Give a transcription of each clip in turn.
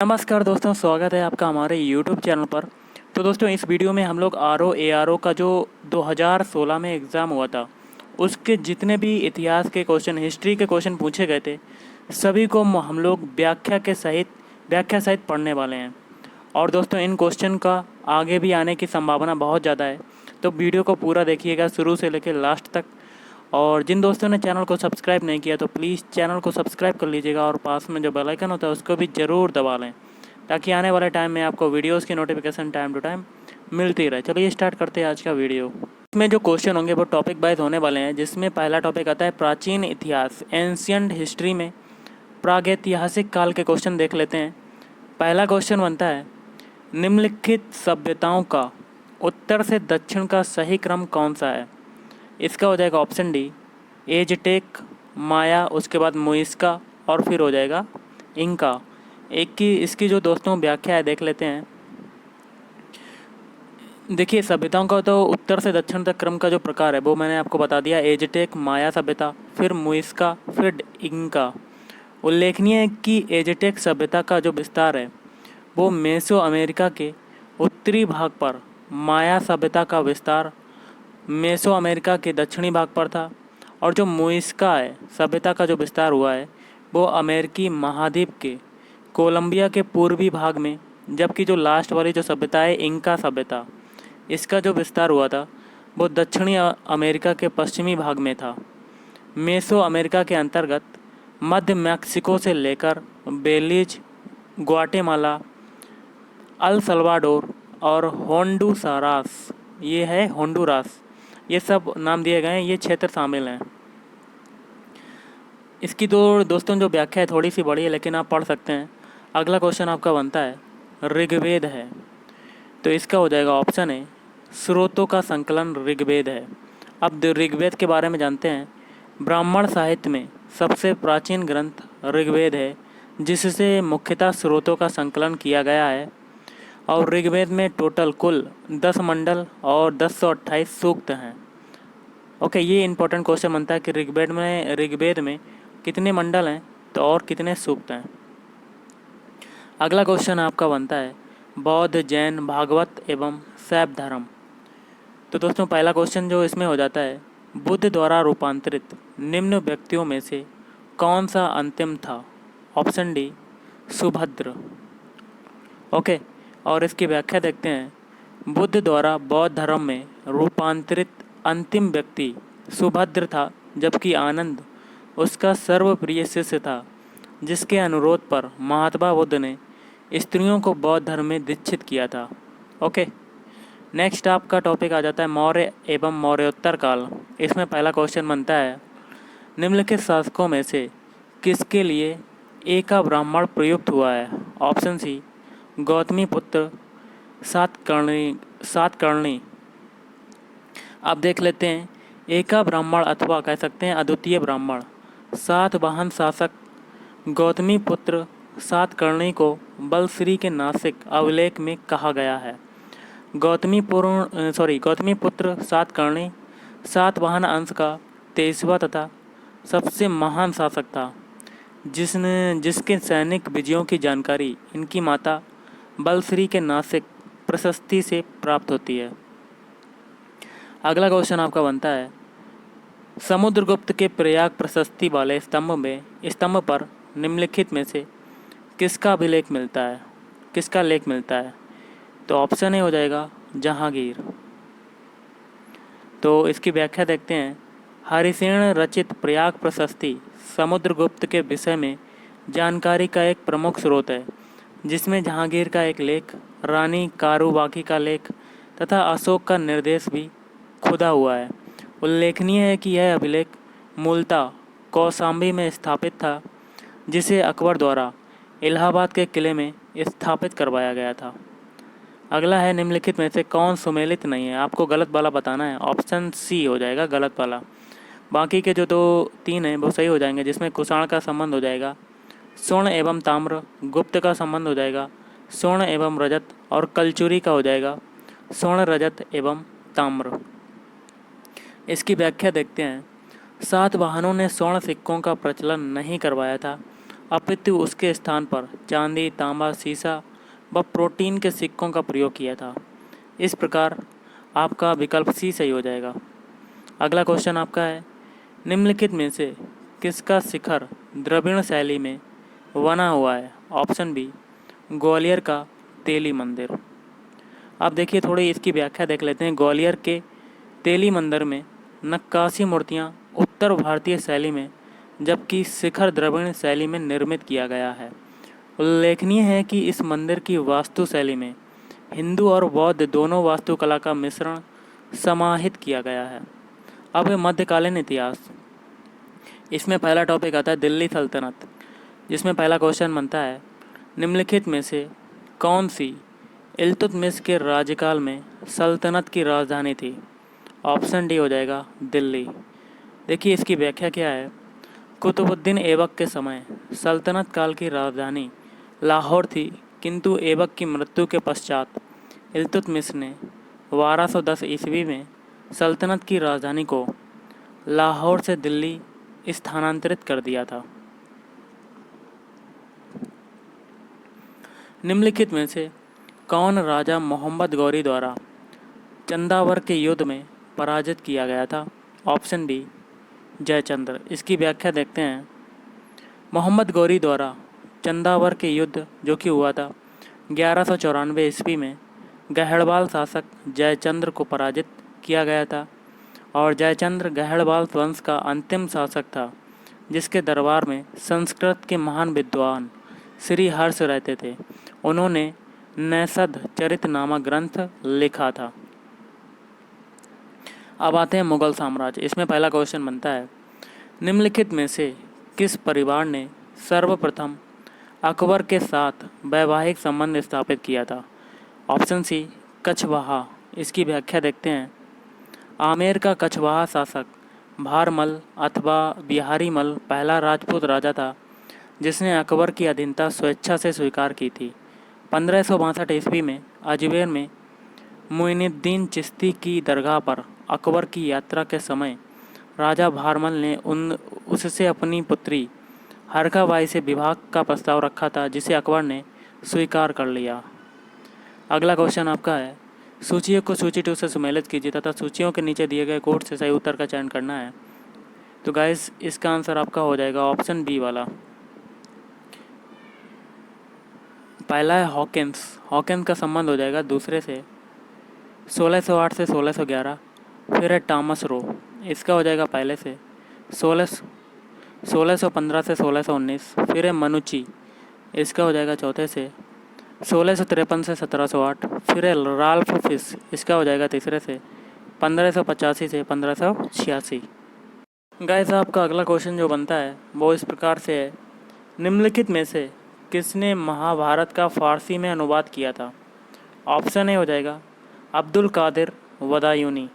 नमस्कार दोस्तों, स्वागत है आपका हमारे YouTube चैनल पर। तो दोस्तों, इस वीडियो में हम लोग R O A R O का जो 2016 में एग्ज़ाम हुआ था उसके जितने भी इतिहास के क्वेश्चन, हिस्ट्री के क्वेश्चन पूछे गए थे, सभी को हम लोग व्याख्या सहित पढ़ने वाले हैं। और दोस्तों, इन क्वेश्चन का आगे भी आने की संभावना बहुत ज़्यादा है, तो वीडियो को पूरा देखिएगा शुरू से लेकर लास्ट तक। और जिन दोस्तों ने चैनल को सब्सक्राइब नहीं किया तो प्लीज़ चैनल को सब्सक्राइब कर लीजिएगा और पास में जो बेल आइकन होता है उसको भी ज़रूर दबा लें, ताकि आने वाले टाइम में आपको वीडियोस की नोटिफिकेशन टाइम टू टाइम मिलती रहे। चलिए स्टार्ट करते हैं आज का वीडियो। इसमें जो क्वेश्चन होंगे वो टॉपिक वाइज होने वाले हैं, जिसमें पहला टॉपिक आता है प्राचीन इतिहास, एंशियंट हिस्ट्री में प्रागैतिहासिक काल के क्वेश्चन देख लेते हैं। पहला क्वेश्चन बनता है, निम्नलिखित सभ्यताओं का उत्तर से दक्षिण का सही क्रम कौन सा है? इसका हो जाएगा ऑप्शन डी, एजटेक, माया, उसके बाद मुइस्का और फिर हो जाएगा इंका। इसकी जो दोस्तों व्याख्या है देख लेते हैं। देखिए, सभ्यताओं का तो उत्तर से दक्षिण तक क्रम का जो प्रकार है वो मैंने आपको बता दिया, एजटेक, माया सभ्यता, फिर मुइस्का, फिर इंका। उल्लेखनीय है कि एजटेक सभ्यता का जो विस्तार है वो मेसो अमेरिका के उत्तरी भाग पर, माया सभ्यता का विस्तार मेसो अमेरिका के दक्षिणी भाग पर था, और जो मुइस्का है सभ्यता का जो विस्तार हुआ है वो अमेरिकी महाद्वीप के कोलंबिया के पूर्वी भाग में, जबकि जो लास्ट वाली जो सभ्यता है इंका सभ्यता, इसका जो विस्तार हुआ था वो दक्षिणी अमेरिका के पश्चिमी भाग में था। मेसो अमेरिका के अंतर्गत मध्य मैक्सिको से लेकर बेलीज, ग्वाटेमाला, अल सल्वाडोर और होंडुरास, ये है होंडुरास, ये सब नाम दिए गए हैं, ये क्षेत्र शामिल हैं। इसकी तो दोस्तों जो व्याख्या है थोड़ी सी बड़ी है, लेकिन आप पढ़ सकते हैं। अगला क्वेश्चन आपका बनता है, ऋग्वेद है, तो इसका हो जाएगा ऑप्शन है, स्रोतों का संकलन ऋग्वेद है। अब ऋग्वेद के बारे में जानते हैं। ब्राह्मण साहित्य में सबसे प्राचीन ग्रंथ ऋग्वेद है, जिससे मुख्यतः स्रोतों का संकलन किया गया है। और ऋग्वेद में टोटल कुल 10 मंडल और 1028 सूक्त हैं। ओके, ये इंपॉर्टेंट क्वेश्चन बनता है कि ऋग्वेद में कितने मंडल हैं तो और कितने सूक्त हैं। अगला क्वेश्चन आपका बनता है, बौद्ध, जैन, भागवत एवं शैव धर्म। तो दोस्तों, पहला क्वेश्चन जो इसमें हो जाता है, बुद्ध द्वारा रूपांतरित निम्न व्यक्तियों में से कौन सा अंतिम था? Option D, Subhadra. ओके, और इसकी व्याख्या देखते हैं। बुद्ध द्वारा बौद्ध धर्म में रूपांतरित अंतिम व्यक्ति सुभद्र था, जबकि आनंद उसका सर्वप्रिय शिष्य था, जिसके अनुरोध पर महात्मा बुद्ध ने स्त्रियों को बौद्ध धर्म में दीक्षित किया था। ओके, नेक्स्ट आपका टॉपिक आ जाता है मौर्य एवं मौर्योत्तर काल। इसमें पहला क्वेश्चन बनता है, निम्नलिखित शासकों में से किसके लिए एका ब्राह्मण प्रयुक्त हुआ है? ऑप्शन सी, गौतमी पुत्र सातकर्णी। अब देख लेते हैं, एका ब्राह्मण अथवा कह सकते हैं अद्वितीय ब्राह्मण सातवाहन शासक गौतमी पुत्र सातकर्णी को बलश्री के नासिक अभिलेख में कहा गया है। गौतमी पुत्र सातकर्णी सातवाहन अंश का 23वां तथा सबसे महान शासक था, जिसके सैनिक विजयों की जानकारी इनकी माता बलश्री के नासिक प्रशस्ति से प्राप्त होती है। अगला क्वेश्चन आपका बनता है, समुद्रगुप्त के प्रयाग प्रशस्ति वाले स्तंभ पर निम्नलिखित में से किसका लेख मिलता है? तो ऑप्शन ए हो जाएगा जहांगीर। तो इसकी व्याख्या देखते हैं। हरिसेन रचित प्रयाग प्रशस्ति समुद्रगुप्त के विषय में जानकारी का एक प्रमुख स्रोत है, जिसमें जहांगीर का एक लेख, रानी कारूबाकी का लेख तथा अशोक का निर्देश भी खुदा हुआ है। उल्लेखनीय है कि यह अभिलेख मूलतः कौशाम्बी में स्थापित था, जिसे अकबर द्वारा इलाहाबाद के किले में स्थापित करवाया गया था। अगला है, निम्नलिखित में से कौन सुमेलित नहीं है? आपको गलत वाला बताना है। ऑप्शन सी हो जाएगा गलत वाला। बाकी के जो 2-3 हैं वो सही हो जाएंगे, जिसमें कुषाण का संबंध हो जाएगा स्वर्ण एवं ताम्र, गुप्त का संबंध हो जाएगा स्वर्ण एवं रजत, और कलचुरी का हो जाएगा स्वर्ण, रजत एवं ताम्र। इसकी व्याख्या देखते हैं। सातवाहनों ने स्वर्ण सिक्कों का प्रचलन नहीं करवाया था, अपितु उसके स्थान पर चांदी, तांबा, सीसा व प्रोटीन के सिक्कों का प्रयोग किया था। इस प्रकार आपका विकल्प सी सही हो जाएगा। अगला क्वेश्चन आपका है, निम्नलिखित में से किसका शिखर द्रविड़ शैली में बना हुआ है? ऑप्शन बी, ग्वालियर का तेली मंदिर। अब देखिए थोड़ी इसकी व्याख्या देख लेते हैं। ग्वालियर के तेली मंदिर में नक्काशी मूर्तियाँ उत्तर भारतीय शैली में, जबकि शिखर द्रविड़ शैली में निर्मित किया गया है। उल्लेखनीय है कि इस मंदिर की वास्तु शैली में हिंदू और बौद्ध दोनों वास्तुकला का मिश्रण समाहित किया गया है। अब मध्यकालीन इतिहास, इसमें पहला टॉपिक आता है दिल्ली सल्तनत, जिसमें पहला क्वेश्चन बनता है, निम्नलिखित में से कौन सी इल्तुतमिश के राज्यकाल में सल्तनत की राजधानी थी? ऑप्शन डी हो जाएगा दिल्ली। देखिए इसकी व्याख्या क्या है। कुतुबुद्दीन ऐबक के समय सल्तनत काल की राजधानी लाहौर थी, किंतु ऐबक की मृत्यु के पश्चात इल्तुतमिश ने 1210 ईस्वी में सल्तनत की राजधानी को लाहौर से दिल्ली स्थानांतरित कर दिया था। निम्नलिखित में से कौन राजा मोहम्मद गौरी द्वारा चंदावर के युद्ध में पराजित किया गया था? Option B, Jaichandra. इसकी व्याख्या देखते हैं। मोहम्मद गौरी द्वारा चंदावर के युद्ध जो कि हुआ था 1194 ईस्वी में गहड़वाल शासक जयचंद्र को पराजित किया गया था, और जयचंद्र गहड़वाल वंश का अंतिम शासक था, जिसके दरबार में संस्कृत के महान विद्वान श्री हर्ष रहते थे। उन्होंने नैषध चरित नामक ग्रंथ लिखा था। अब आते हैं मुगल साम्राज्य। इसमें पहला क्वेश्चन बनता है, निम्नलिखित में से किस परिवार ने सर्वप्रथम अकबर के साथ वैवाहिक संबंध स्थापित किया था? Option C, Kachhwaha. इसकी व्याख्या देखते हैं। आमेर का कछवाहा शासक भारमल अथवा बिहारीमल पहला राजपूत राजा था, जिसने अकबर की अधीनता स्वेच्छा से स्वीकार की थी। 1562 ईस्वी में अजमेर में मुइनुद्दीन चिश्ती की दरगाह पर अकबर की यात्रा के समय राजा भारमल ने उससे अपनी पुत्री हरकाबाई से विवाह का प्रस्ताव रखा था, जिसे अकबर ने स्वीकार कर लिया। अगला क्वेश्चन आपका है, सूचियों को सूची 2 से सुमेलित कीजिए तथा सूचियों के नीचे दिए गए कोड से सही उत्तर का चयन करना है। तो गाइस इसका आंसर आपका हो जाएगा ऑप्शन बी वाला। पहला है हॉकिंस। हॉकिंस का संबंध हो जाएगा दूसरे से 1608 से 1611। फिर है टॉमस रो, इसका हो जाएगा पहले से 1615 से 1619। फिर है मनुची, इसका हो जाएगा चौथे से 1653 से 1708। फिर है राल्फ फिश, इसका हो जाएगा तीसरे से 1585 से 1586। गाइस आपका अगला क्वेश्चन जो बनता है वो इस प्रकार से है, निम्नलिखित में से किसने महाभारत का फारसी में अनुवाद किया था? ऑप्शन ए हो जाएगा अब्दुल कादिर बदायूनी,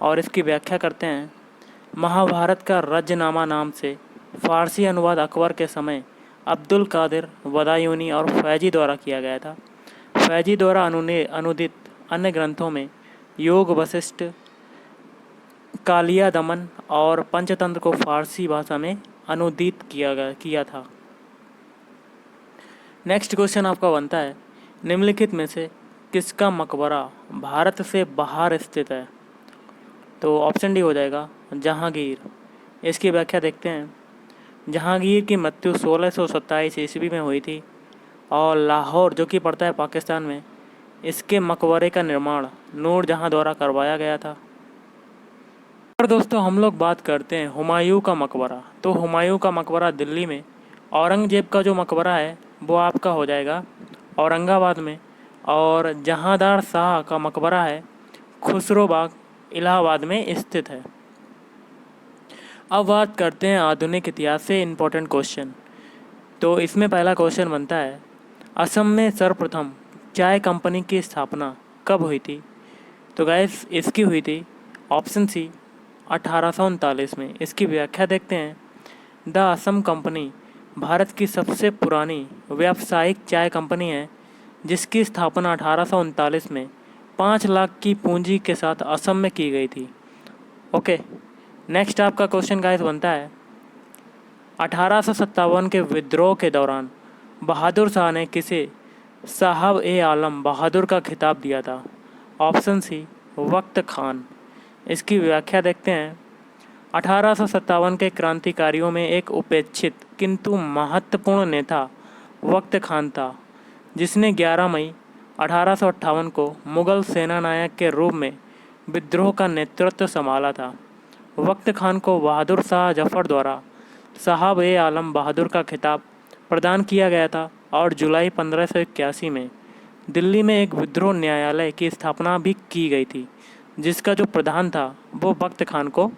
और इसकी व्याख्या करते हैं। महाभारत का रजनामा नाम से फारसी अनुवाद अकबर के समय अब्दुल कादिर बदायूनी और फैजी द्वारा किया गया था। फैजी द्वारा अनुदित अन्य ग्रंथों में योग वशिष्ठ, कालिया दमन और पंचतंत्र को फारसी भाषा में अनुदित किया था। नेक्स्ट क्वेश्चन आपका बनता है, निम्नलिखित में से किसका मकबरा भारत से बाहर स्थित है? तो ऑप्शन डी हो जाएगा जहांगीर। इसकी व्याख्या देखते हैं। जहांगीर की मृत्यु 1627 ईस्वी में हुई थी, और लाहौर जो कि पड़ता है पाकिस्तान में, इसके मकबरे का निर्माण नूरजहां द्वारा करवाया गया था। और दोस्तों हम लोग बात करते हैं हुमायूं का मकबरा। तो हुमायूं का मकबरा दिल्ली में, औरंगजेब का जो मकबरा है वो आपका हो जाएगा औरंगाबाद में, और जहांदार शाह का मकबरा है खुसरो बाग इलाहाबाद में स्थित है। अब बात करते हैं आधुनिक इतिहास से इम्पोर्टेंट क्वेश्चन। तो इसमें पहला क्वेश्चन बनता है, असम में सर्वप्रथम चाय कंपनी की स्थापना कब हुई थी? तो गाइस इसकी हुई थी ऑप्शन सी 1839 में। इसकी व्याख्या देखते हैं। द असम कंपनी भारत की सबसे पुरानी व्यावसायिक चाय कंपनी है, जिसकी स्थापना 1839 में 5 लाख की पूंजी के साथ असम में की गई थी। ओके, नेक्स्ट आपका क्वेश्चन गाइस बनता है, 1857 के विद्रोह के दौरान बहादुर शाह ने किसे साहब ए आलम बहादुर का खिताब दिया था? ऑप्शन सी, वक्त खान। इसकी व्याख्या देखते हैं। 1857 के क्रांतिकारियों में एक उपेक्षित किंतु महत्वपूर्ण नेता वक्त खान था, जिसने 11 मई 1858 को मुगल सेनानायक के रूप में विद्रोह का नेतृत्व संभाला था। वक्त खान को बहादुर शाह जफर द्वारा साहब ए आलम बहादुर का खिताब प्रदान किया गया था और जुलाई 1581 में दिल्ली में एक विद्रोह न्यायालय की स्थापना भी की गई थी, जिसका जो प्रधान था वो वक्त खान को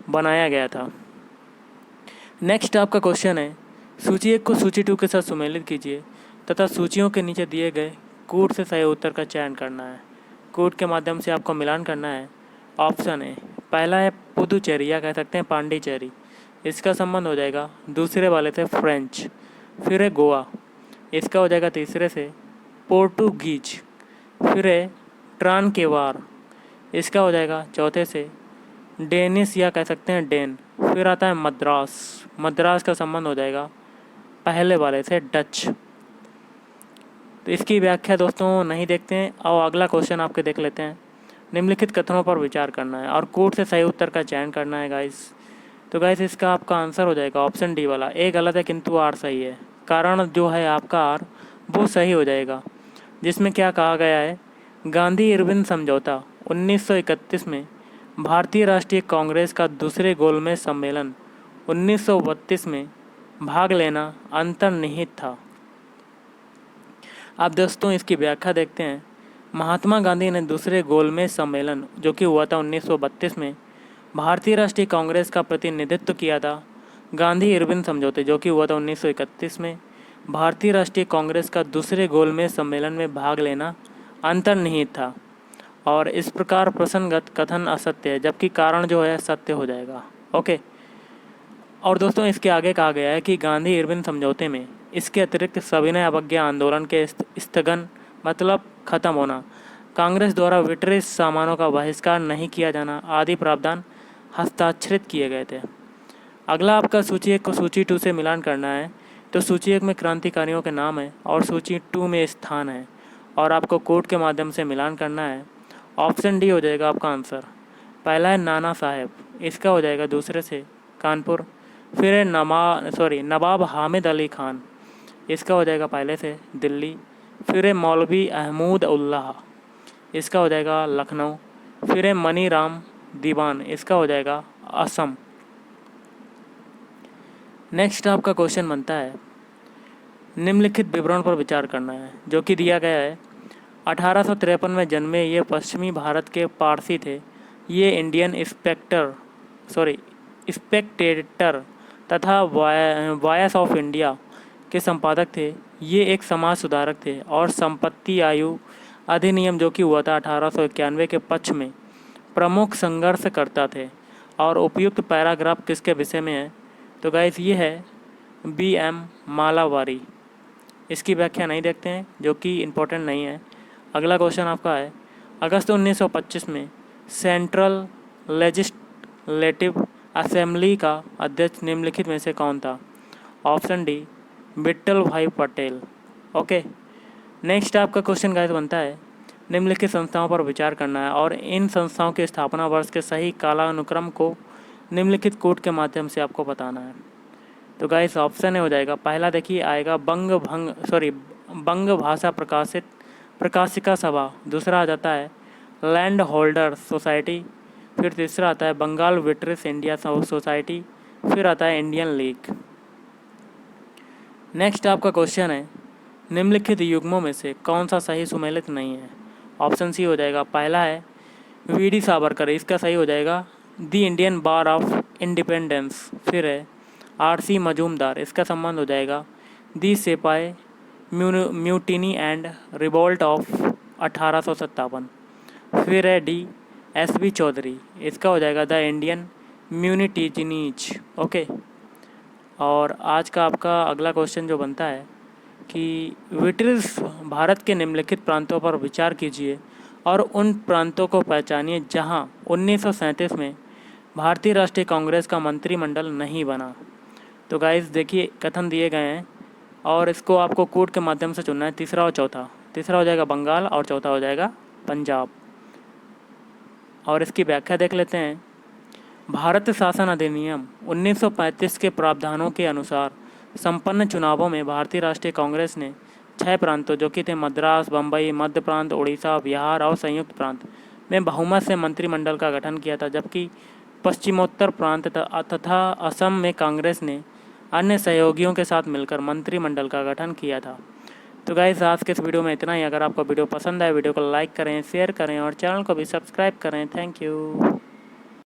बनाया गया था। नेक्स्ट आपका क्वेश्चन है, सूची 1 को सूची 2 के साथ सुमेलित कीजिए तथा सूचियों के नीचे दिए गए कूट से सही उत्तर का चयन करना है। कूट के माध्यम से आपको मिलान करना है। ऑप्शन है, पहला है पुदुचेरी या कह सकते हैं पांडिचेरी, इसका संबंध हो जाएगा दूसरे वाले से फ्रेंच। फिर है गोवा, इसका हो जाएगा तीसरे से पोर्टुगीज। फिर है ट्रांकेवार, इसका हो जाएगा चौथे से डेनिस या कह सकते हैं डेन। फिर आता है मद्रास, मद्रास का संबंध हो जाएगा पहले वाले से डच। तो इसकी व्याख्या दोस्तों नहीं देखते हैं और अगला क्वेश्चन आपके देख लेते हैं। निम्नलिखित कथनों पर विचार करना है और कोड से सही उत्तर का चयन करना है गाइस। तो गाइस इसका आपका आंसर हो जाएगा ऑप्शन डी वाला, ए गलत है किंतु आर सही है। कारण जो है आपका आर वो सही हो जाएगा, जिसमें क्या कहा गया है, गांधी इरविन समझौता 1931 में भारतीय राष्ट्रीय कांग्रेस का दूसरे गोलमेज सम्मेलन 1932 में भाग लेना अंतर्निहित था। अब दोस्तों इसकी व्याख्या देखते हैं। महात्मा गांधी ने दूसरे गोलमेज सम्मेलन जो कि हुआ था 1932 में भारतीय राष्ट्रीय कांग्रेस का प्रतिनिधित्व किया था। गांधी इरविन समझौते जो कि हुआ था 1931 में भारतीय राष्ट्रीय कांग्रेस का दूसरे गोलमेज सम्मेलन में भाग लेना अंतर्निहित था और इस प्रकार प्रसंगत कथन असत्य है, जबकि कारण जो है सत्य हो जाएगा। ओके। और दोस्तों इसके आगे कहा गया है कि गांधी इरविन समझौते में इसके अतिरिक्त सविनय अवज्ञा आंदोलन के स्थगन मतलब खत्म होना, कांग्रेस द्वारा वितरित सामानों का बहिष्कार नहीं किया जाना आदि प्रावधान हस्ताक्षरित किए गए थे। अगला आपका सूची 1 को सूची 2 से मिलान करना है। तो सूची 1 में क्रांतिकारियों के नाम है और सूची 2 में स्थान है और आपको कोड के माध्यम से मिलान करना है। ऑप्शन डी हो जाएगा आपका आंसर। पहला है नाना साहेब, इसका हो जाएगा दूसरे से कानपुर। फिर है नवाब हामिद अली खान, इसका हो जाएगा पहले से दिल्ली। फिर है मौलवी अहमद उल्लाह, इसका हो जाएगा लखनऊ। फिर है मनी राम दीवान, इसका हो जाएगा असम। नेक्स्ट आपका क्वेश्चन बनता है, निम्नलिखित विवरण पर विचार करना है जो कि दिया गया है। 1853 में जन्मे ये पश्चिमी भारत के पारसी थे। ये इंडियन स्पेक्टेटर तथा वॉयस ऑफ इंडिया के संपादक थे। ये एक समाज सुधारक थे और संपत्ति आयु अधिनियम जो कि हुआ था 1891 के पक्ष में प्रमुख संघर्ष करता थे। और उपयुक्त पैराग्राफ किसके विषय में है? तो गाइस ये है B.M. मालावारी। इसकी व्याख्या नहीं देखते हैं जो कि इम्पोर्टेंट नहीं है। अगला क्वेश्चन आपका है, अगस्त 1925 में सेंट्रल लेजिस्लेटिव असेंबली का अध्यक्ष निम्नलिखित में से कौन था? ऑप्शन डी विट्ठल भाई पटेल। ओके। नेक्स्ट आपका क्वेश्चन गाइस बनता है, निम्नलिखित संस्थाओं पर विचार करना है और इन संस्थाओं के स्थापना वर्ष के सही कालानुक्रम को निम्नलिखित कोड के माध्यम से आपको बताना है। तो गाइस ऑप्शन हो जाएगा, पहला देखिए आएगा बंग भाषा प्रकाशिका सभा। दूसरा आ जाता है लैंड होल्डर सोसाइटी। फिर तीसरा आता है बंगाल विट्रिस इंडिया सोसाइटी। फिर आता है इंडियन लीग। नेक्स्ट आपका क्वेश्चन है, निम्नलिखित युग्मों में से कौन सा सही सुमेलित नहीं है? ऑप्शन सी हो जाएगा, पहला है वी.डी. सावरकर, इसका सही हो जाएगा the Indian bar of independence. फिर है R.C. मजूमदार, इसका संबंध हो जाएगा दी सिपाही म्यूटिनी एंड रिवोल्ट ऑफ 1857। फिर है डी S.B. चौधरी, इसका हो जाएगा द इंडियन म्यूनिटीजनीज। ओके। और आज का आपका अगला क्वेश्चन जो बनता है कि ब्रिटिश भारत के निम्नलिखित प्रांतों पर विचार कीजिए और उन प्रांतों को पहचानिए जहां 1937 में भारतीय राष्ट्रीय कांग्रेस का मंत्रिमंडल नहीं बना। तो गाइस देखिए कथन दिए गए हैं और इसको आपको कोड के माध्यम से चुनना है, तीसरा और चौथा। तीसरा हो जाएगा बंगाल और चौथा हो जाएगा पंजाब। और इसकी व्याख्या देख लेते हैं। भारत शासन अधिनियम 1935 के प्रावधानों के अनुसार संपन्न चुनावों में भारतीय राष्ट्रीय कांग्रेस ने 6 प्रांतों जो कि थे मद्रास, बम्बई, मध्य प्रांत, उड़ीसा, बिहार और संयुक्त प्रांत में बहुमत से मंत्रिमंडल का गठन किया था, जबकि पश्चिमोत्तर प्रांत तथा असम में कांग्रेस ने अन्य सहयोगियों के साथ मिलकर मंत्रिमंडल का गठन किया था। तो गाइस आज के इस वीडियो में इतना ही। अगर आपको वीडियो पसंद आए वीडियो को लाइक करें, शेयर करें और चैनल को भी सब्सक्राइब करें। Thank you.